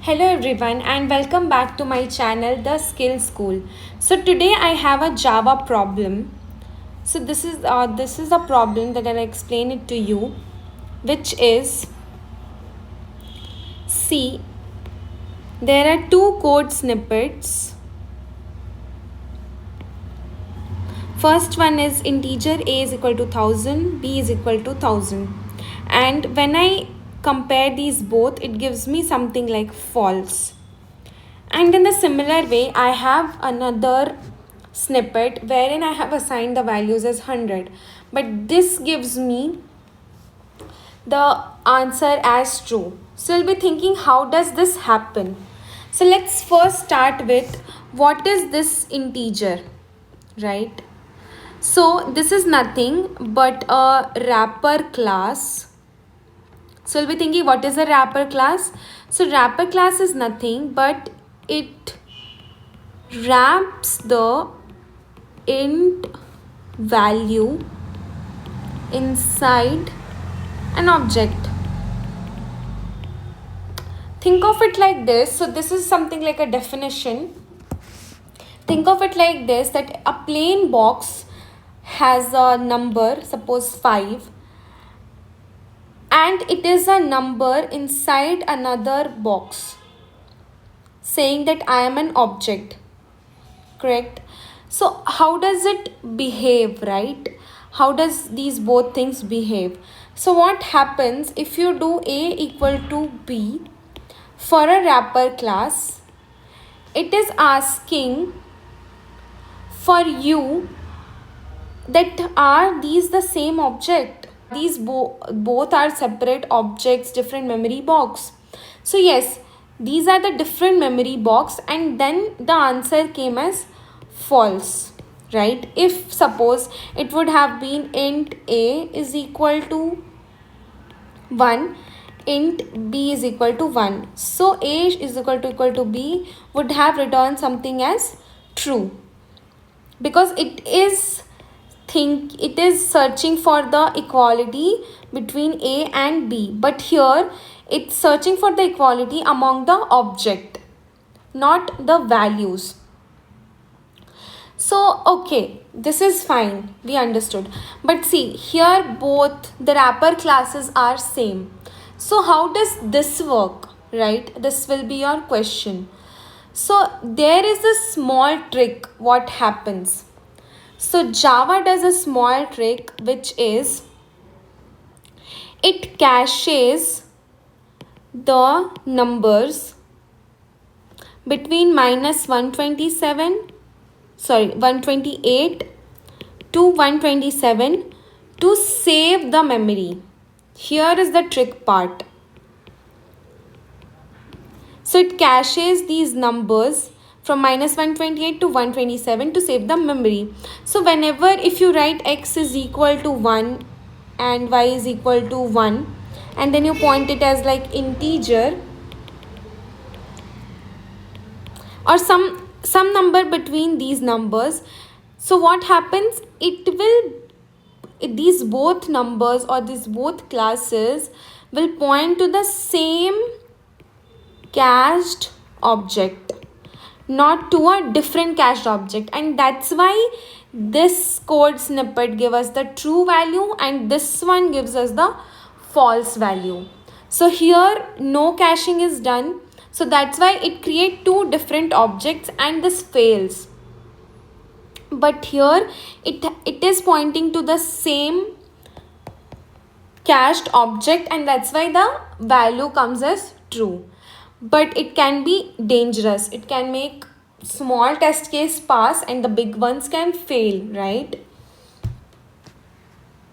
Hello everyone and welcome back to my channel The Skill School. So today I have a Java problem. So this is a problem that I'll explain it to you, which is, see, there are two code snippets. First one is integer a is equal to 1000, b is equal to 1000, and when I compare these both, it gives me something like false. And in the similar way, I have another snippet wherein I have assigned the values as 100. But this gives me the answer as true. So you'll be thinking, how does this happen? So let's first start with what is this integer, right? So this is nothing but a wrapper class. So you'll be thinking, what is a wrapper class? So wrapper class is nothing but it wraps the int value inside an object. Think of it like this. So this is something like a definition. Think of it like this, that a plain box has a number, suppose 5, and it is a number inside another box saying that I am an object, correct? So how does it behave, right? How does these both things behave? So what happens if you do a equal to b for a wrapper class? It is asking for you that are these the same object? These both are separate objects, different memory box. So yes, these are the different memory box, and then the answer came as false, right? If suppose it would have been int a is equal to 1, int b is equal to 1, so a is equal to b would have returned something as true, because it is searching for the equality between a and b, but here it's searching for the equality among the object, not the values. So okay, this is fine, we understood. But see, here both the wrapper classes are same. So how does this work, right? This will be your question. So there is a small trick what happens. So Java does a small trick, which is it caches the numbers between minus 128 to 127 to save the memory. Here is the trick part. So it caches these numbers from minus 128 to 127 to save the memory. So whenever if you write x is equal to 1 and y is equal to 1, and then you point it as like integer or some number between these numbers, so what happens, these both numbers or these both classes will point to the same cached object, not to a different cached object, and that's why this code snippet gives us the true value and this one gives us the false value. So here no caching is done, so that's why it creates two different objects and this fails. But here it is pointing to the same cached object, and that's why the value comes as true. But it can be dangerous. It can make small test case pass and the big ones can fail, right?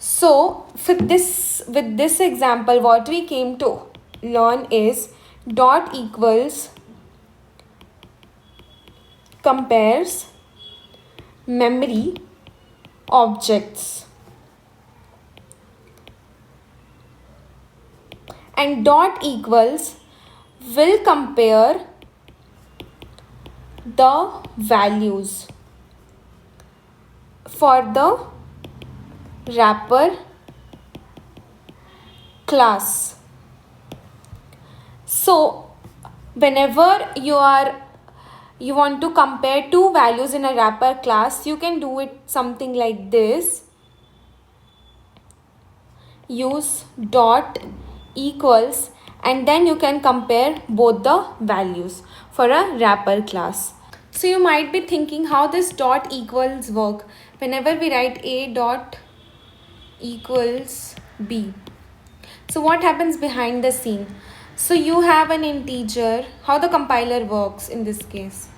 So with this example, what we came to learn is dot equals compares memory objects, and dot equals will compare the values for the wrapper class. So whenever you want to compare two values in a wrapper class, you can do it something like this. Use dot equals, and then you can compare both the values for a wrapper class. So you might be thinking how this dot equals work. Whenever we write a dot equals b, so what happens behind the scene? So you have an integer. How the compiler works in this case?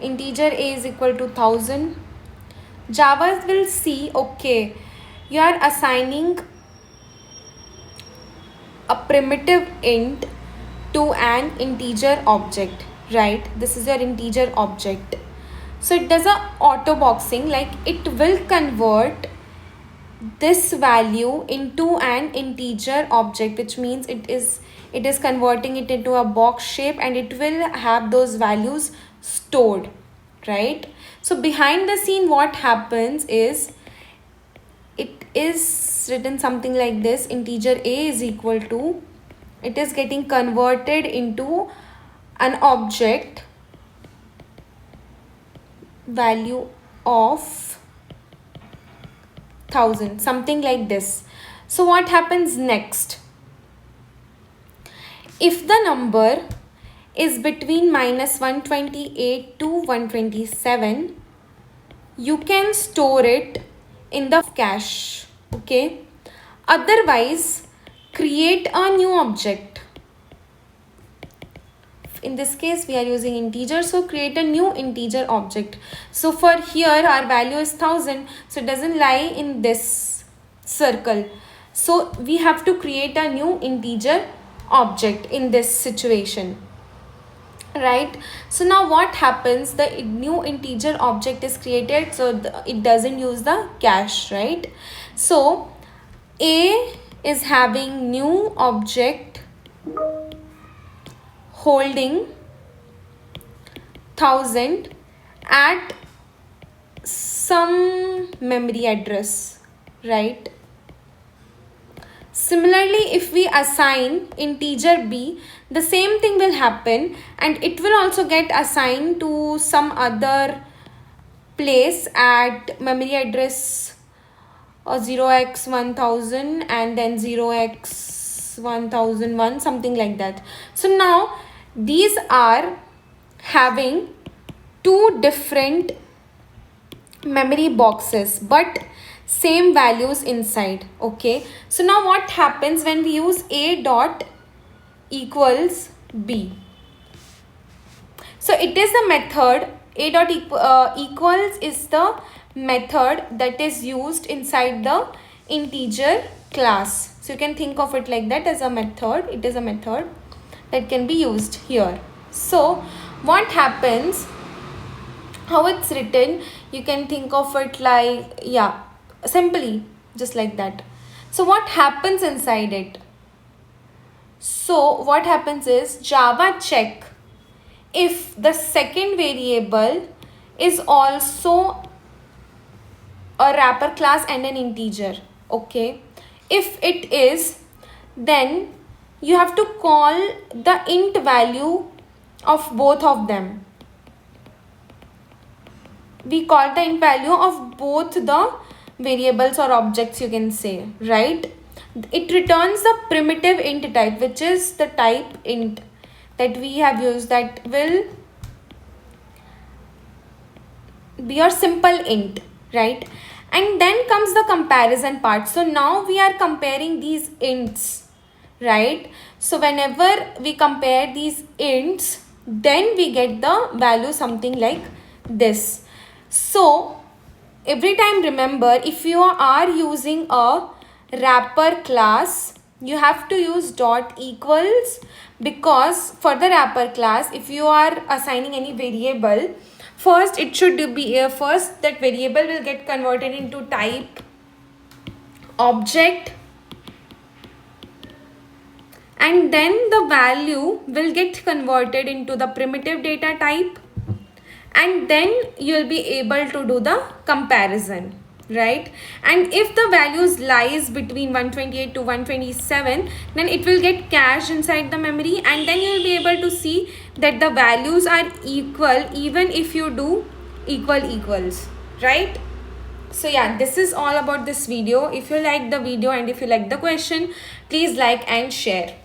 Integer a is equal to 1000. Java will see, okay, you are assigning a primitive int to an integer object, right? This is your integer object. So it does a autoboxing, like it will convert this value into an integer object, which means it is converting it into a box shape, and it will have those values stored, right? So behind the scene, what happens is, it is written something like this: integer a is equal to, it is getting converted into an object value of 1000, something like this. So what happens next? If the number is between -128 to 127, you can store it in the cache, okay? Otherwise, create a new object. In this case, we are using integer, so create a new integer object. So for here, our value is 1000, so it doesn't lie in this circle. So we have to create a new integer object in this situation, right? So now what happens? The new integer object is created, so it doesn't use the cache, right? So a is having new object holding 1000 at some memory address, right? Similarly, if we assign integer b, the same thing will happen, and it will also get assigned to some other place at memory address 0x1000 and then 0x1001, something like that. So now these are having two different memory boxes but same values inside, okay? So now what happens when we use a dot equals b? So it is the method a dot equals is the method that is used inside the integer class. So you can think of it like that, as a method. It is a method that can be used here. So what happens, how it's written, you can think of it like, yeah, simply just like that. So what happens inside it? So what happens is, Java check if the second variable is also a wrapper class and an integer, okay? If it is, then you have to call the int value of both of them. We call the int value of both the variables or objects, you can say, right? It returns the primitive int type, which is the type int that we have used, that will be your simple int, right? And then comes the comparison part. So now we are comparing these ints, right? So whenever we compare these ints, then we get the value something like this. So every time remember, if you are using a wrapper class, you have to use dot equals, because for the wrapper class, if you are assigning any variable, first it should be first that variable will get converted into type object, and then the value will get converted into the primitive data type, and then you will be able to do the comparison. right? And if the values lies between 128 to 127, then it will get cached inside the memory, and then you will be able to see that the values are equal even if you do equals, right? So yeah, this is all about this video. If you like the video and if you like the question, please like and share.